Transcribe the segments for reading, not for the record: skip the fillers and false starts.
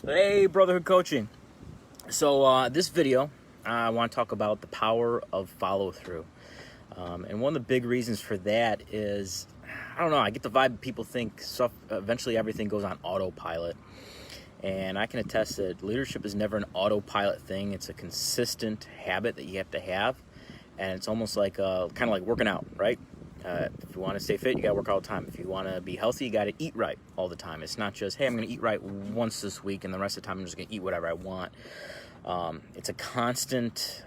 Hey, Brotherhood Coaching. So this video, I want to talk about the power of follow through. And one of the big reasons for that is, I don't know, I get the vibe people think stuff, eventually everything goes on autopilot. And I can attest that leadership is never an autopilot thing. It's a consistent habit that you have to have. And it's almost like, kind of like working out, right? If you want to stay fit, you got to work all the time. If you want to be healthy, you got to eat right all the time. It's not just, hey, I'm going to eat right once this week, and the rest of the time I'm just going to eat whatever I want. It's a constant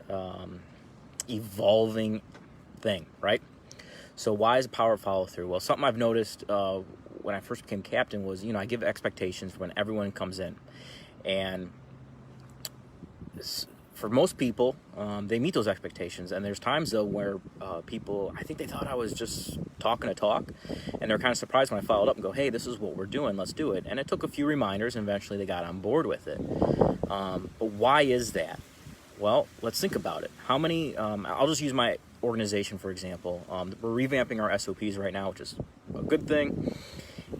evolving thing, right? So why is the power of follow through? Well, something I've noticed when I first became captain was, I give expectations when everyone comes in. And for most people, they meet those expectations. And there's times, though, where people, I think they thought I was just talking a talk. And they're kind of surprised when I followed up and go, hey, this is what we're doing. Let's do it. And it took a few reminders, and eventually they got on board with it. But why is that? Well, let's think about it. How many, I'll just use my organization, for example. We're revamping our SOPs right now, which is a good thing.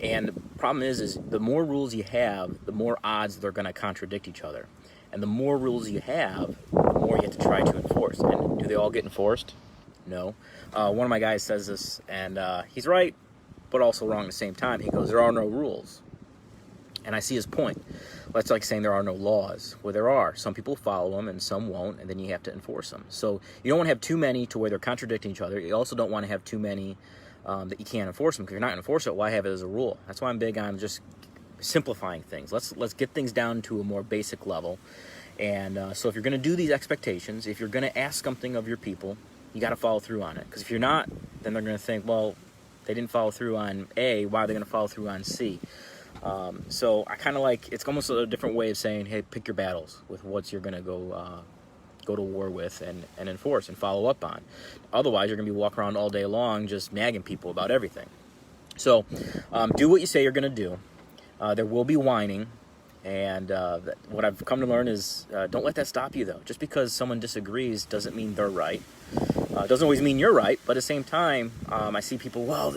And the problem is the more rules you have, the more odds they're going to contradict each other. And the more rules you have, the more you have to try to enforce. And do they all get enforced? No. One of my guys says this, and he's right, but also wrong at the same time. He goes, there are no rules. And I see his point. That's like saying there are no laws. Well, there are. Some people follow them and some won't, and then you have to enforce them. So you don't want to have too many to where they're contradicting each other. You also don't want to have too many that you can't enforce them. Because if you're not going to enforce it, why have it as a rule? That's why I'm big on just simplifying things. Let's get things down to a more basic level. And so if you're going to do these expectations, if you're going to ask something of your people, you got to follow through on it. Because if you're not, then they're going to think, well, they didn't follow through on A, why are they going to follow through on C? So I kind of like, it's almost a different way of saying, hey, pick your battles with what you're going to go to war with and enforce and follow up on. Otherwise, you're going to be walking around all day long just nagging people about everything. So do what you say you're going to do. There will be whining. And what I've come to learn is don't let that stop you, though. Just because someone disagrees doesn't mean they're right. Doesn't always mean you're right. But at the same time, I see people, well,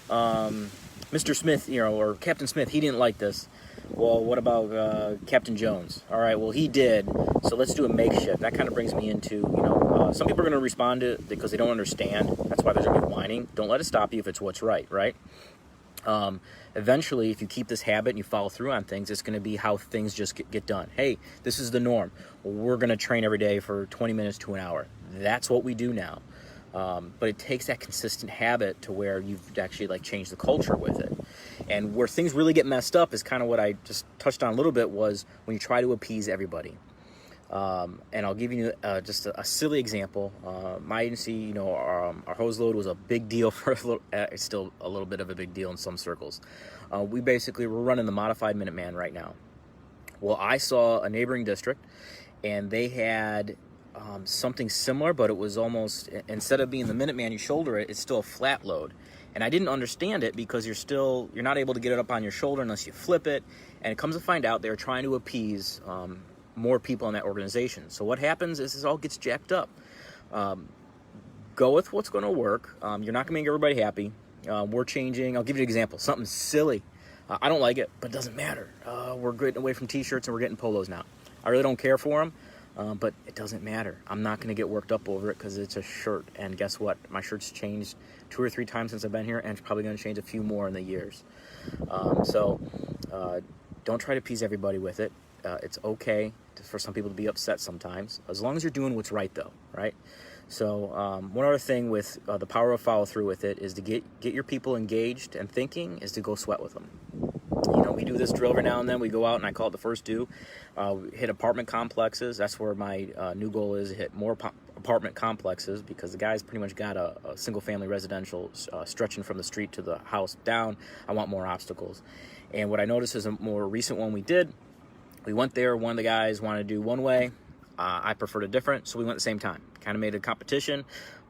Mr. Smith, or Captain Smith, he didn't like this. Well, what about Captain Jones? All right, well, he did. So let's do a makeshift. That kind of brings me into, some people are going to respond to it because they don't understand. That's why there's going to be whining. Don't let it stop you if it's what's right, right? Eventually, if you keep this habit and you follow through on things, it's going to be how things just get done. Hey, this is the norm. Well, we're going to train every day for 20 minutes to an hour. That's what we do now. But it takes that consistent habit to where you've actually changed the culture with it. And where things really get messed up is kind of what I just touched on a little bit, was when you try to appease everybody. And I'll give you just a silly example. My agency, our hose load was a big deal for it's still a little bit of a big deal in some circles. We're running the modified Minuteman right now. Well, I saw a neighboring district, and they had something similar, but it was almost, instead of being the Minuteman, you shoulder it, it's still a flat load. And I didn't understand it because you're not able to get it up on your shoulder unless you flip it. And it comes to find out they're trying to appease more people in that organization. So what happens is this all gets jacked up. Go with what's going to work. You're not going to make everybody happy. We're changing. I'll give you an example. Something silly. I don't like it, but it doesn't matter. We're getting away from T-shirts and we're getting polos now. I really don't care for them. But it doesn't matter. I'm not going to get worked up over it because it's a shirt. And guess what? My shirt's changed 2 or 3 times since I've been here, and it's probably going to change a few more in the years. So don't try to appease everybody with it. It's okay for some people to be upset sometimes, as long as you're doing what's right, though, right? So one other thing with the power of follow through with it is to get your people engaged and thinking, is to go sweat with them. We do this drill every now and then. We go out, and I call it the first do. We hit apartment complexes. That's where my new goal is, to hit more apartment complexes, because the guy's pretty much got a single-family residential stretching from the street to the house down. I want more obstacles. And what I noticed is a more recent one we did. We went there. One of the guys wanted to do one way. I preferred a different, so we went at the same time. Kind of made a competition.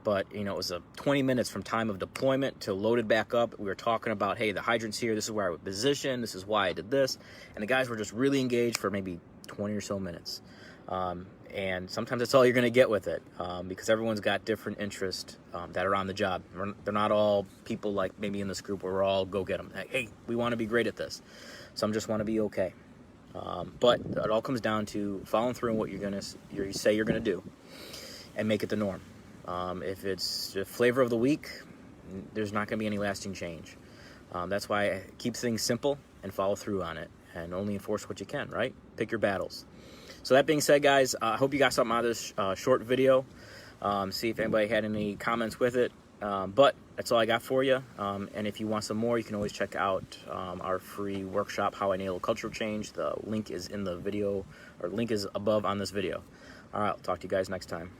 But, it was 20 minutes from time of deployment to loaded back up. We were talking about, hey, the hydrant's here. This is where I would position. This is why I did this. And the guys were just really engaged for maybe 20 or so minutes. And sometimes that's all you're going to get with it, because everyone's got different interests that are on the job. They're not all people like maybe in this group where we're all go get them. Like, hey, we want to be great at this. Some just want to be okay. But it all comes down to following through on what you say you're gonna do, and make it the norm. If it's the flavor of the week, there's not gonna be any lasting change. That's why I keep things simple and follow through on it, and only enforce what you can, right? Pick your battles. So that being said, guys, I hope you got something out of this short video. See if anybody had any comments with it. But that's all I got for you. And if you want some more, you can always check out our free workshop, How I Enable Cultural Change. The link is in the video, or link is above on this video. All right, I'll talk to you guys next time.